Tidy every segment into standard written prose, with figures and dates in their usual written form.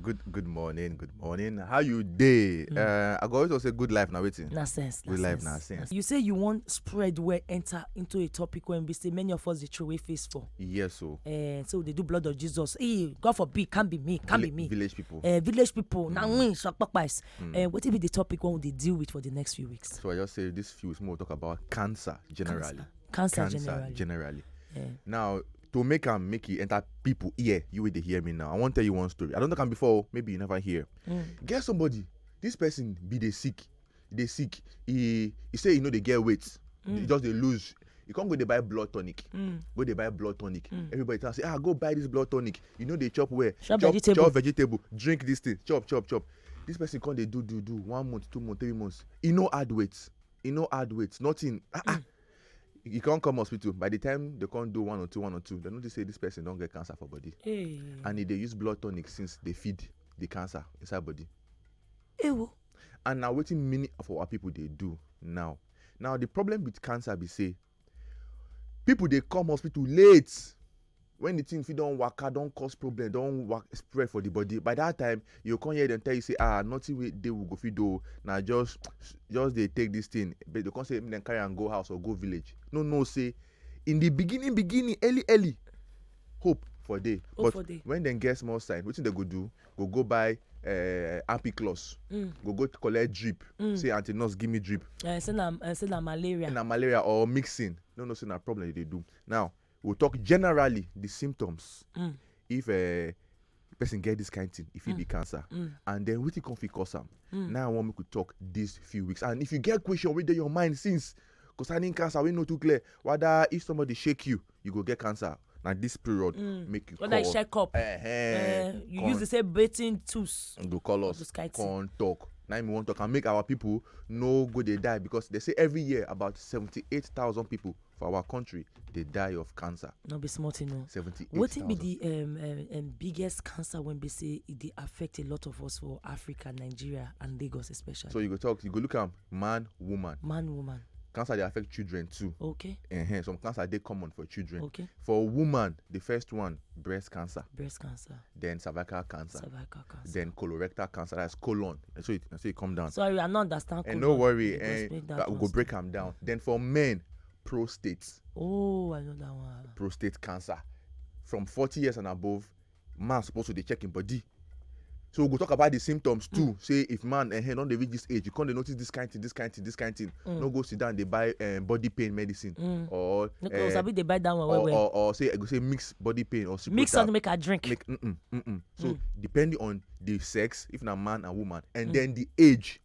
Good morning, good morning. How you day? I go always say good life now waiting. Na sense. Good life now sense. You say you want spread where enter into a topic when we say many of us dey throw away face for. Yes, so So they do blood of Jesus. Hey, God forbid, can't be me. village people. Village people. Now we shock papas. What will be the topic one they deal with for the next few weeks? So I just say this few weeks more talk about cancer generally. Cancer generally. Yeah. Now to make it enter people ear, you will hear me now. I want to tell you one story. I don't know can before, maybe you never hear. Get somebody. This person be they sick. They sick. He say they get weight. They just they lose. You can't go they buy blood tonic. Go they buy blood tonic. Everybody tell say, go buy this blood tonic. They chop where? Chop vegetable. Drink this thing. Chop. This person can't they do 1 month, 2 months, 3 months. Add weight. Nothing. You can't come hospital. By the time they can't do one or two, they know they say this person don't get cancer for body. Hey. And they use blood tonic since they feed the cancer inside body. Ewo. And now waiting many of our people they do now. Now the problem with cancer be say people they come hospital late when the thing if you don't work, don't cause problem, don't work spread for the body. By that time you come here and tell you say nothing they will go feed do now just they take this thing, but they can't say then carry and go house or go village. No say in the beginning early hope for day. But when they get small sign, what thing they go do? Go buy ampiclos. Go collect drip. Say anti-nurse give me drip. Say na malaria. Na malaria or mixing. No, say na problem they do. Now we'll talk generally the symptoms. If a person get this kind of thing, if it be cancer, and then what it can cause them. Now I want me to talk these few weeks. And if you get question within your mind since concerning cancer, we know too clear whether if somebody shake you go get cancer. Now this period make you call. Check up. You use the same breathing tools. Go call us. Come talk. Now we want to talk and make our people no go they die because they say every year about 78,000 people for our country they die of cancer. No be small thing, no. 78,000. What will be the biggest cancer when they say it affect a lot of us for Africa, Nigeria, and Lagos especially? So you go look at man, woman. Cancer they affect children too. Okay. Some cancer they common for children. Okay. For woman, the first one, breast cancer. Then cervical cancer. Then colorectal cancer. That's colon. So it come down. Sorry, I don't understand. And no worry, we go break them down. Then for men, prostate. Oh, I know that one. Prostate cancer. From 40 years and above, man supposed to be checking body. So we'll talk about the symptoms too. Say if man don't they reach this age, you can't notice this kind of thing. No go sit down, they buy body pain medicine or they buy that one or say mix body pain or mix something make a drink. So depending on the sex, if na man and woman, and then the age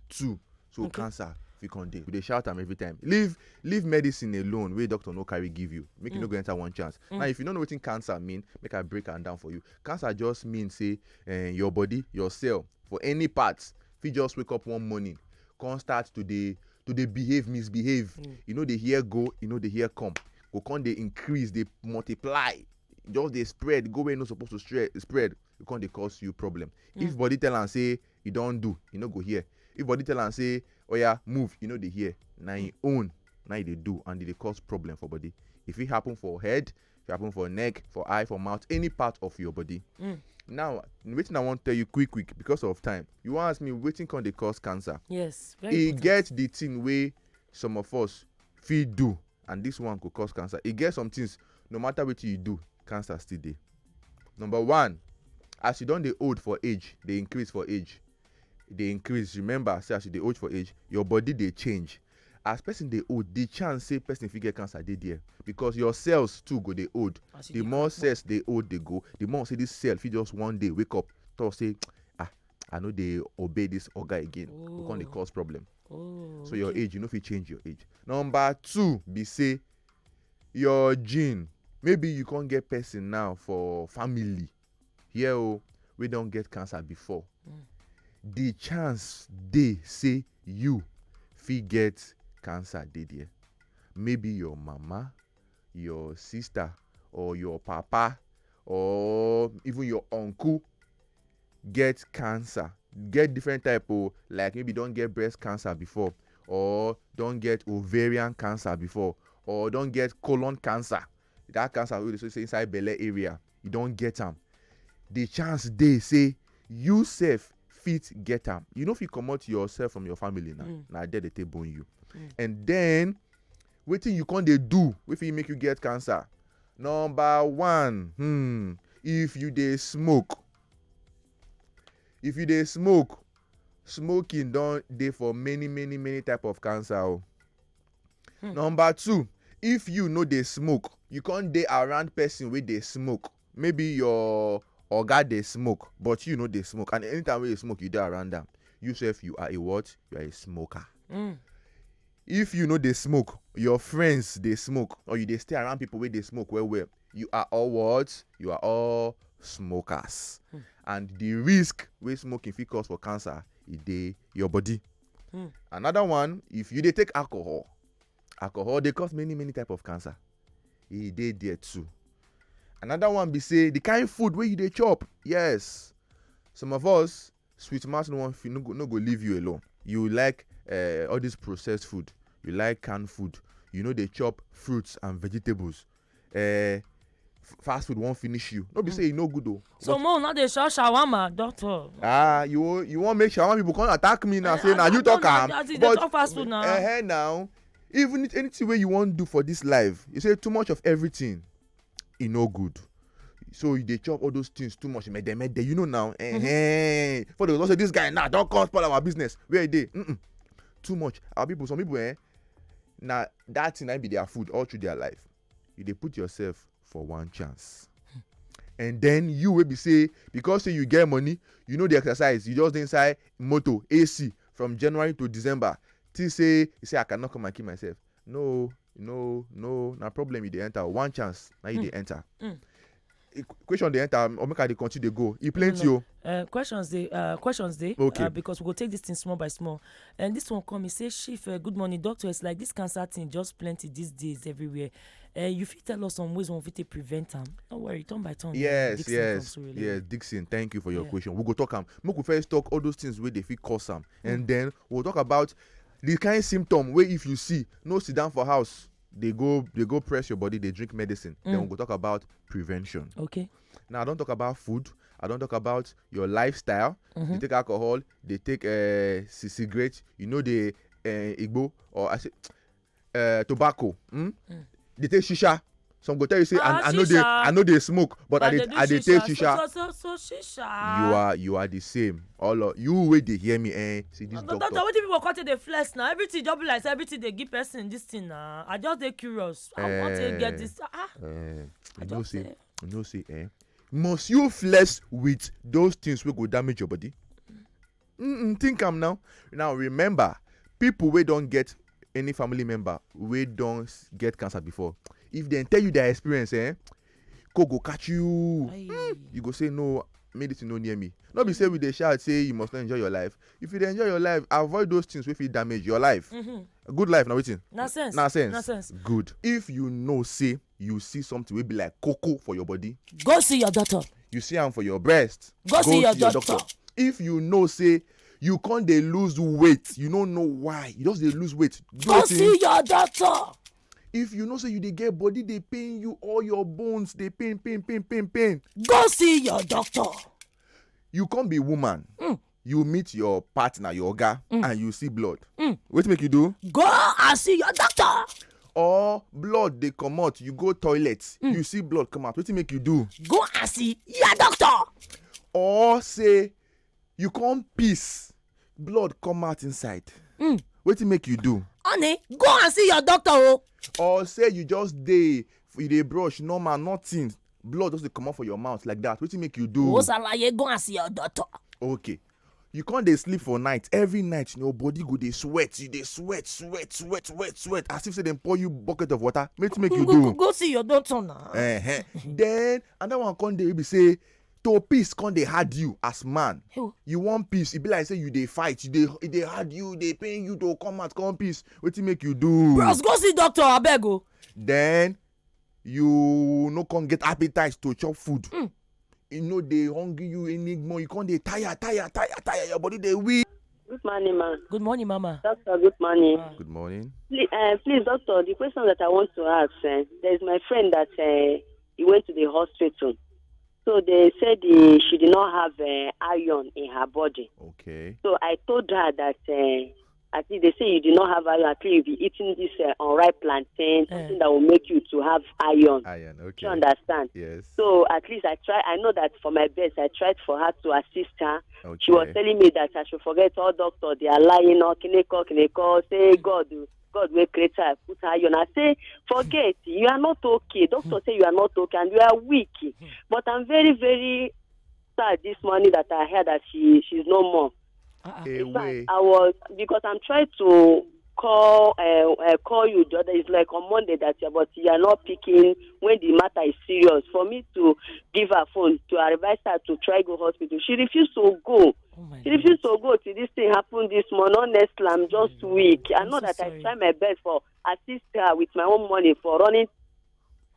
too. So cancer. If you can't they shout them every time. Leave medicine alone where doctor no carry give you. Make you no go enter one chance. Now if you don't know what cancer mean, make I break it down for you. Cancer just means say your body, your cell, for any parts, if you just wake up one morning, can't start to misbehave. They hear go, they hear come. Go can't they increase, they multiply. Just they spread, go where you're not supposed to spread. You can't they cause you problem. If body tell and say you don't do, go here. If body tell and say, oh yeah, move, they hear. Now you own, now they do, and they cause problem for body. If it happen for head, if it happen for neck, for eye, for mouth, any part of your body. Now, waiting I want to tell you quick, because of time. You want to ask me, waiting can they cause cancer? Yes, very important. Get the thing where some of us feel do, and this one could cause cancer. It gets some things, no matter what you do, cancer still there. Number one, as you don't they old for age, they increase for age. They increase. Remember, say as you dey old for age, your body they change. As person they old, the chance say person if you get cancer they there because your cells too go they old. The more cells they old they go, the more say this cell if you just one day wake up, thought say, I know they obey this organ again. Because they cause problem. So your age, if you change your age. Number two, be say your gene. Maybe you can't get person now for family. Here we don't get cancer before. The chance they say you get cancer dey there. Maybe your mama, your sister, or your papa, or even your uncle get cancer. Get different type of, like maybe don't get breast cancer before, or don't get ovarian cancer before, or don't get colon cancer. That cancer we say inside belle area, you don't get them. the chance they say you self fit get am. You know if you comot yourself from your family now, na there they take bone you. And then wetin you can't they do if you make you get cancer? Number one, if you dey smoke. If you dey smoke, smoking don dey for many type of cancer. Oh. Number two, if you know dey smoke, you can't dey around person wey dey smoke. Maybe your oga dey smoke, but you know dey smoke, and anytime wey you smoke, you dey around them. You self, you are a what? You are a smoker. If you know dey smoke, your friends dey smoke, or you dey stay around people wey dey smoke well, you are all what? You are all smokers. And the risk wey smoking fit cause for cancer, e dey your body. Another one, if you dey take alcohol dey cause many type of cancer. E dey there too. Another one be say the kind food wey you dey chop. Yes, some of us, sweet mouth no go leave you alone. You like all this processed food. You like canned food. You know they chop fruits and vegetables. Fast food won't finish you. No be say e no good though. So more now they show shawarma, doctor. You want make shawarma people come attack me now? Say now you talk am. But fast food now. Now, even anything way you want do for this life, you say too much of everything, e no good. So they chop all those things too much. You know now. For the say this guy now don't come spoil our business. Where they? Too much. Our people, some people, now that thing be their food all through their life. They put yourself for one chance. And then you will be say, because say you get money, you know the exercise, you just inside moto AC from January to December. Till say you say I cannot come and kill myself. No, na problem you dey enter. One chance, now you dey enter. Question they enter, or make they continue to go. E plenty o. Questions they. Okay. Because we go take this thing small by small. And this one come, he say, Chief, good morning, doctor. It's like this cancer thing just plenty these days everywhere. You fit tell us some ways we fit prevent them. Don't worry, turn by turn. Yes. Dixon, thank you for your question. We go talk am. Make we first talk all those things where they fit cause them, and then we'll talk about the kind symptom where if you see, no sit down for house. They go press your body, they drink medicine. Then we'll go talk about prevention. Okay. Now I don't talk about food. I don't talk about your lifestyle. They take alcohol, they take cigarette, you know, the igbo, or I say tobacco. They take shisha. Some go tell you say I know they smoke, but I they take shisha. So shisha. You are the same. All of you wait they hear me. See this doctor. What if people cut to the flesh now? Everything just be like everything they give person this thing now. I just dey curious. I want to get this. You know say must you flex with those things wey go damage your body? Think am now. Now remember, people wey don't get any family member wey don't get cancer before, if they tell you their experience, go catch you. You go say no, medicine no near me. Not be say we dey shout say you must not enjoy your life. If you dey enjoy your life, avoid those things wey fit damage your life. A good life na wetin? Nonsense. Good. If you know say you see something wey be like cocoa for your body, go see your doctor. You see am for your breast, go see your doctor. If you know say you can't dey lose weight, you don't know why, you just dey lose weight, go see your doctor. If you know say you dey get body dey pain you, all your bones dey pain, go see your doctor. You can't be woman, you meet your partner, your oga, and you see blood. What make you do? Go and see your doctor. Or blood dey comot, you go toilet, you see blood come out, what make you do? Go and see your doctor. Or say you come piss, blood come out inside, what make you do? Honey, go and see your doctor. Oh. Or say you just dey brush normal, nothing, blood just dey comot for your mouth like that, what make you do? Go and see your doctor. Okay. You can't dey sleep for night. Every night your body go dey sweat. You dey sweat as if say dem pour you bucket of water. Make you do? Go see your doctor now. Then another one come dey be say to peace come dey hard you as man. You want peace, e be like say you dey fight, e dey hard you, dey pain you to come out come peace. Wetin make you do? Bros, go see doctor abeg o. Then you no come get appetite to chop food. You know they hungry you anymore. You can't dey tire. Your body they weak. Good morning, ma. Good morning, mama. Doctor, good morning. Good morning. Please, doctor, the question that I want to ask, there's my friend that he went to the hospital. So they said she did not have iron in her body. Okay. So I told her that at least they say you do not have iron. At least you'll be eating this unripe plantain, something that will make you to have iron. Iron. Okay. You understand? Yes. So at least I try. I know that for my best, I tried for her to assist her. Okay. She was telling me that I should forget all doctors. They are lying. Or kineko. Say God will create her, put her iron. I say forget. You are not okay. Doctor say you are not okay and you are weak. But I'm very very sad this morning that I heard that she's no more. In fact, I was because I'm trying to call you the other. It's like on Monday that but you are not picking when the matter is serious. For me to give her phone to advise her to try go hospital, she refused to go. She refused to go till this thing happened this morning. Honestly, I'm just weak. I know that I try my best for assist her with my own money for running.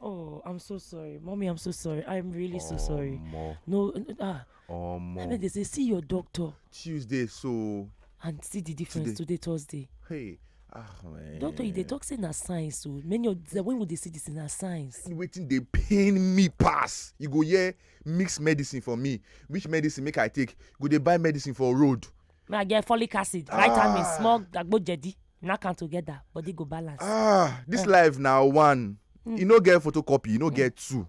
Oh, I'm so sorry, mommy. I'm so sorry. I'm really so sorry. No, I mean, they say see your doctor Tuesday, so and see the difference today Thursday. Hey, man. Doctor, they talk say na science. So many of the when would they see this in a science? Waiting they pain me pass. You go mix medicine for me. Which medicine make I take? Go they buy medicine for road. I get folic acid, vitamin, small agbo jedi, knock am together, body go balance. This life now one. You no get photocopy, you no get two.